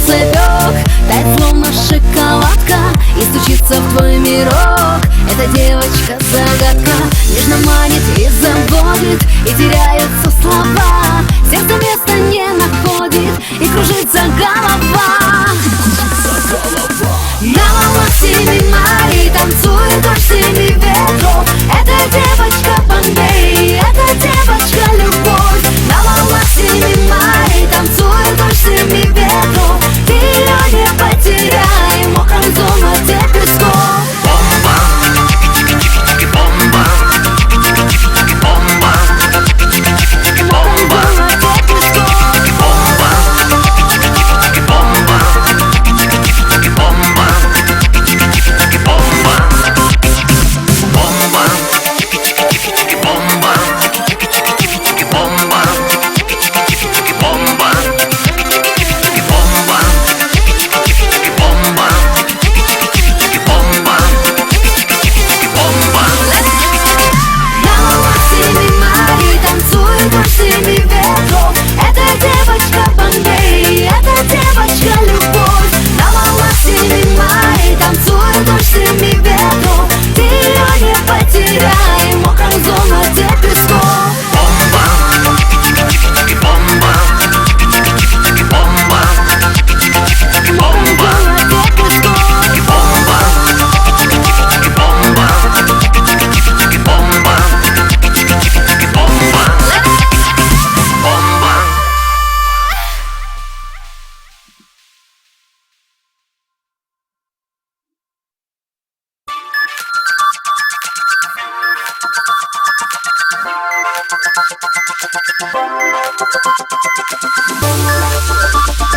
цветок тает словно шоколадка и стучится в твой мирок. Эта девочка-загадка нежно манит и заводит, и теряются слова, сердце места не находит, и кружится голова. На волнах семи морей танцует дождь семи ветров. Это девочка Бомбей, это девочка любовь. На волнах семи морей танцует дождь семи ветров. Ты ее не потеряй в мокром золоте песков. Бомба, чики-чики-чики-чики, бомба, чики-чики-чики-чики, бомба, чики-чики-чики-чики, бомба, чики-чики-чики-чики, бомба, чики-чики-чики-чики, бомба, чики-чики-чики-чики, бомба, чики-чики-чики-чики, бомба, бомба, чики-чики-чики-чики, бомба, чики-чики-чики-чики, бомба, чики-чики-чики-чики, бомба, чики-чики-чики-чики, бомба, чики-чики-чики-чики, бомба, чики-чики-чики-чики, бомба, чики-чики-чики-чики, бомба. На волнах семи морей танцует дождь семи ветров. Это девочка Бомбей, это девочка любовь. На волнах семи морей танцует дождь семи ветров. Ты ее не потеряй в мокром золоте песков. Бомба, чики-чики-чики-чики, бомба, чики-чики-чики-чики, бомба, чики-чики-чики-чики, бомба, чики-чики-чики-чики, бомба, чики-чики-чики-чики, бомба, чики-чики-чики-чики, бомба, чики-чики-чики-чики, бомба, бомба. Bye.